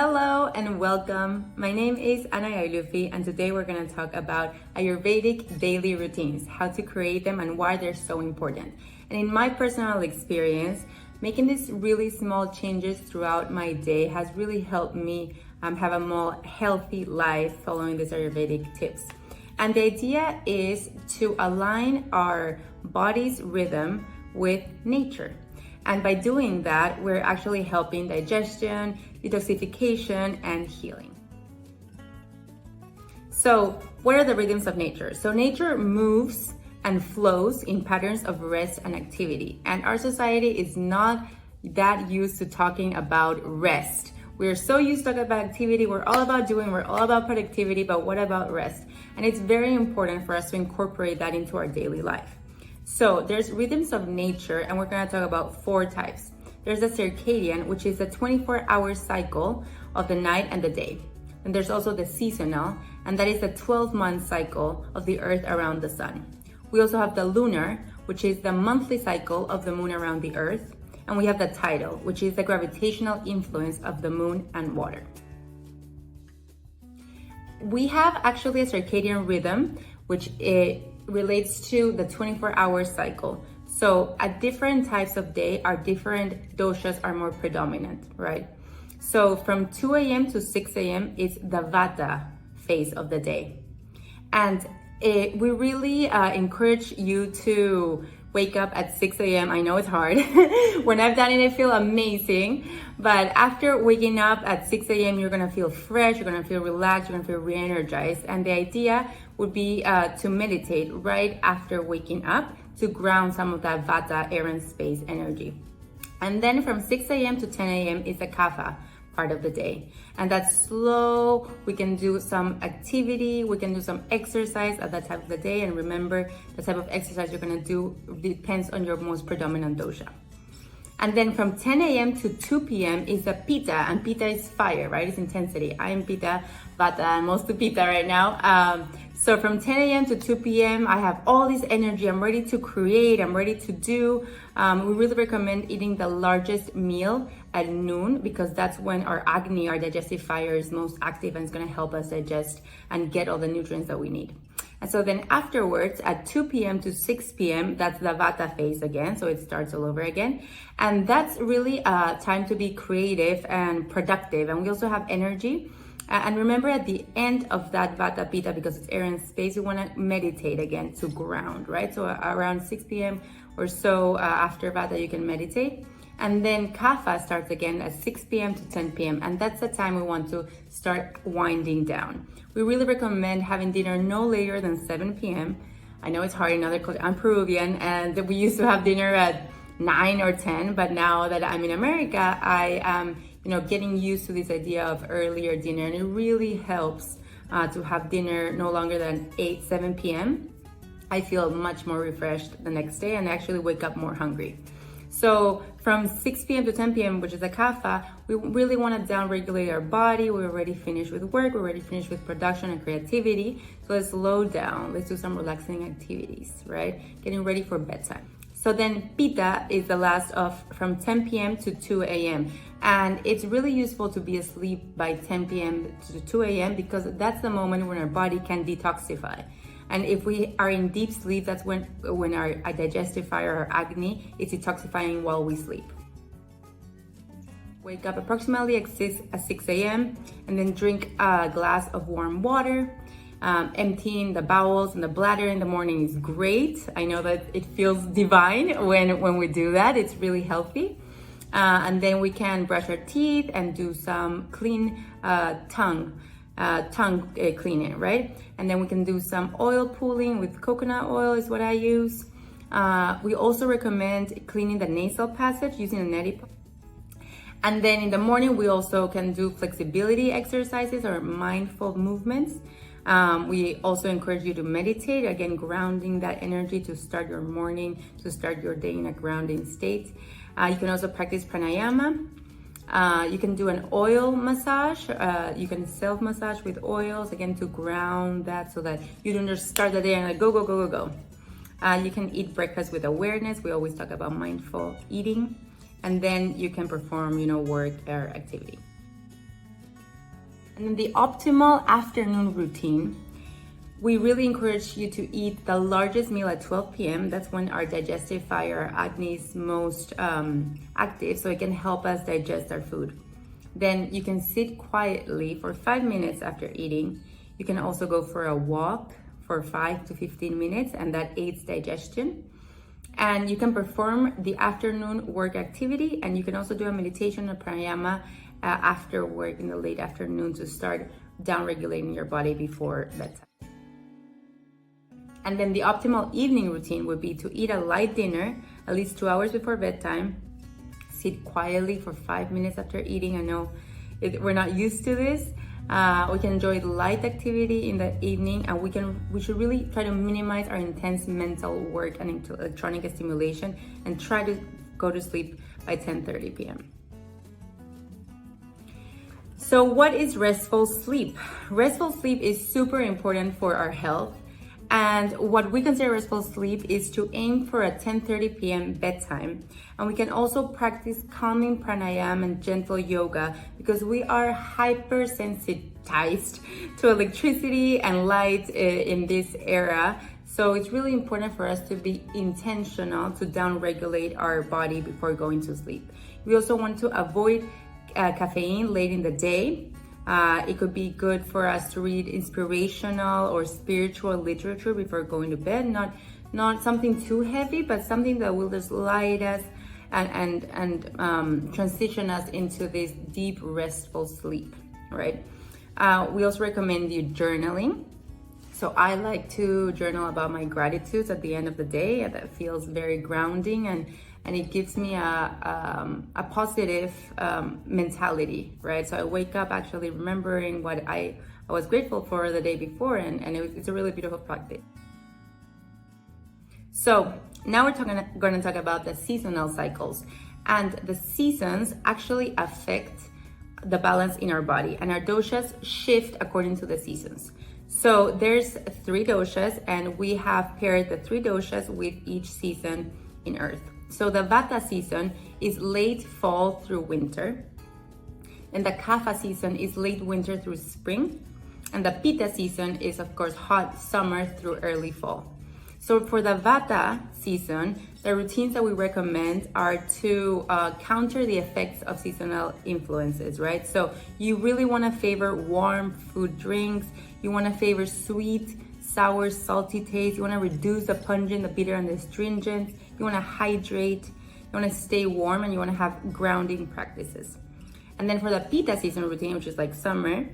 Hello and welcome. My name is Anna Aylufi, and today we're going to talk about Ayurvedic daily routines, how to create them and why they're so important. And in my personal experience, making these really small changes throughout my day has really helped me have a more healthy life following these Ayurvedic tips. And the idea is to align our body's rhythm with nature. And by doing that, we're actually helping digestion, detoxification, and healing. So what are the rhythms of nature? So nature moves and flows in patterns of rest and activity. And our society is not that used to talking about rest. We're so used to talking about activity. We're all about doing, we're all about productivity, but what about rest? And it's very important for us to incorporate that into our daily life. So there's rhythms of nature, and we're going to talk about 4 types. There's the circadian, which is a 24-hour cycle of the night and the day. And there's also the seasonal, and that is the 12-month cycle of the earth around the sun. We also have the lunar, which is the monthly cycle of the moon around the earth. And we have the tidal, which is the gravitational influence of the moon and water. We have actually a circadian rhythm, which relates to the 24-hour cycle. So at different types of day, our different doshas are more predominant, right? So from 2 a.m. to 6 a.m. is the vata phase of the day. And we really encourage you to wake up at 6 a.m. I know it's hard. When I've done it, I feel amazing. But after waking up at 6 a.m., you're gonna feel fresh, you're gonna feel relaxed, you're gonna feel re-energized. And the idea would be to meditate right after waking up to ground some of that vata, air and space energy. And then from 6 a.m. to 10 a.m. is the kapha part of the day. And that's slow. We can do some activity, we can do some exercise at that time of the day. And remember, the type of exercise you're gonna do depends on your most predominant dosha. And then from 10 a.m. to 2 p.m. is the pitta, and pitta is fire, right? It's intensity. I am pitta, vata, and mostly pitta right now. So from 10 a.m. to 2 p.m., I have all this energy. I'm ready to create, I'm ready to do. We really recommend eating the largest meal at noon, because that's when our agni, our digestive fire, is most active and it's gonna help us digest and get all the nutrients that we need. And so then afterwards, at 2 p.m. to 6 p.m., that's the vata phase again. So it starts all over again. And that's really a time to be creative and productive. And we also have energy. And remember, at the end of that vata pitta, because it's air and space, you want to meditate again to ground, right? So around 6 p.m. or so after vata, you can meditate. And then kapha starts again at 6 p.m. to 10 p.m. And that's the time we want to start winding down. We really recommend having dinner no later than 7 p.m. I know it's hard in other cultures. I'm Peruvian, and we used to have dinner at 9 or 10. But now that I'm in America, I am getting used to this idea of earlier dinner. And it really helps to have dinner no longer than 7 p.m. I feel much more refreshed the next day and actually wake up more hungry. So from 6 p.m. to 10 p.m., which is the kapha, we really want to down-regulate our body. We're already finished with work. We're already finished with production and creativity. So let's slow down. Let's do some relaxing activities, right? Getting ready for bedtime. So then pitta is the last of from 10 p.m. to 2 a.m. And it's really useful to be asleep by 10 p.m. to 2 a.m. because that's the moment when our body can detoxify. And if we are in deep sleep, that's when our digestive fire, our agni, is detoxifying while we sleep. Wake up approximately at 6 a.m. and then drink a glass of warm water. Emptying the bowels and the bladder in the morning is great. I know that it feels divine when we do that. It's really healthy. And then we can brush our teeth and do some clean tongue cleaning, right? And then we can do some oil pulling with coconut oil is what I use. We also recommend cleaning the nasal passage using a neti. And then in the morning, we also can do flexibility exercises or mindful movements. We also encourage you to meditate, again, grounding that energy to start your morning, to start your day in a grounding state. You can also practice pranayama. You can do an oil massage. You can self-massage with oils, again, to ground that so that you don't just start the day and like, go, go, go, go, go. You can eat breakfast with awareness. We always talk about mindful eating. And then you can perform, work or activity. And then the optimal afternoon routine, we really encourage you to eat the largest meal at 12 p.m. That's when our digestive fire, acne is most active, so it can help us digest our food. Then you can sit quietly for 5 minutes after eating. You can also go for a walk for 5 to 15 minutes, and that aids digestion. And you can perform the afternoon work activity, and you can also do a meditation or pranayama after work in the late afternoon to start down regulating your body before bedtime. And then the optimal evening routine would be to eat a light dinner at least 2 hours before bedtime, sit quietly for 5 minutes after eating. I know we're not used to this. We can enjoy light activity in the evening, and we should really try to minimize our intense mental work and electronic stimulation, and try to go to sleep by 10:30 p.m. So what is restful sleep? Restful sleep is super important for our health. And what we consider restful sleep is to aim for a 10:30 p.m. bedtime. And we can also practice calming pranayama and gentle yoga, because we are hypersensitized to electricity and light in this era. So it's really important for us to be intentional to downregulate our body before going to sleep. We also want to avoid caffeine late in the day. It could be good for us to read inspirational or spiritual literature before going to bed. Not something too heavy, but something that will just light us and transition us into this deep, restful sleep, right? We also recommend you journaling. So I like to journal about my gratitudes at the end of the day. That feels very grounding, and it gives me a positive mentality, right? So I wake up actually remembering what I was grateful for the day before, and it's a really beautiful practice. So now we're going to talk about the seasonal cycles, and the seasons actually affect the balance in our body, and our doshas shift according to the seasons. So there's 3 doshas, and we have paired the 3 doshas with each season in Earth. So the Vata season is late fall through winter, and the Kapha season is late winter through spring, and the Pitta season is, of course, hot summer through early fall. So for the Vata season, the routines that we recommend are to counter the effects of seasonal influences, right? So you really want to favor warm food drinks. You want to favor sweet, sour, salty taste. You want to reduce the pungent, the bitter, and the astringent. You want to hydrate. You want to stay warm, and you want to have grounding practices. And then for the Pitta season routine, which is like summer,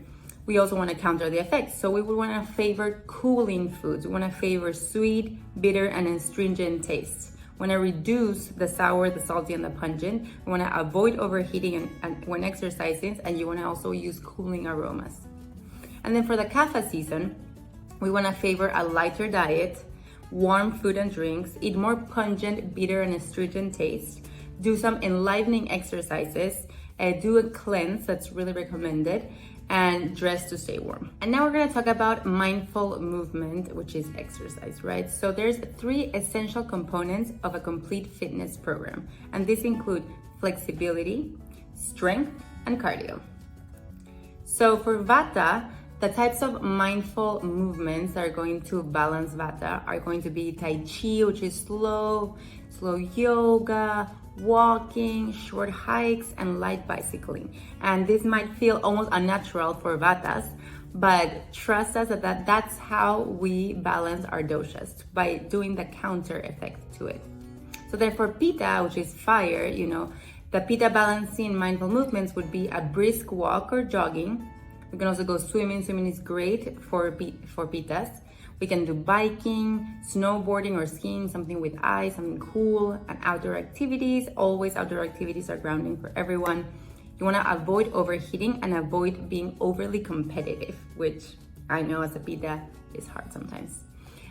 we also want to counter the effects. So we would want to favor cooling foods. We want to favor sweet, bitter, and astringent tastes. We want to reduce the sour, the salty, and the pungent. We want to avoid overheating and when exercising, and you want to also use cooling aromas. And then for the Kapha season, we want to favor a lighter diet, warm food and drinks, eat more pungent, bitter, and astringent taste, do some enlivening exercises, do a cleanse that's really recommended, and dress to stay warm. And now we're going to talk about mindful movement, which is exercise, right? So there's 3 essential components of a complete fitness program, and these include flexibility, strength, and cardio. So for Vata, the types of mindful movements that are going to balance Vata are going to be Tai Chi, which is slow yoga, walking, short hikes, and light bicycling. And this might feel almost unnatural for Vatas, but trust us that that's how we balance our doshas, by doing the counter effect to it. So therefore Pitta, which is fire, the Pitta balancing mindful movements would be a brisk walk or jogging. We can also go swimming. Swimming is great for Pittas. We can do biking, snowboarding, or skiing, something with ice, something cool, and outdoor activities. Always outdoor activities are grounding for everyone. You want to avoid overheating and avoid being overly competitive, which I know as a Pitta is hard sometimes.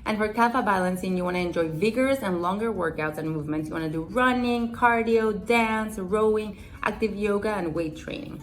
And for Kapha balancing, you want to enjoy vigorous and longer workouts and movements. You want to do running, cardio, dance, rowing, active yoga, and weight training.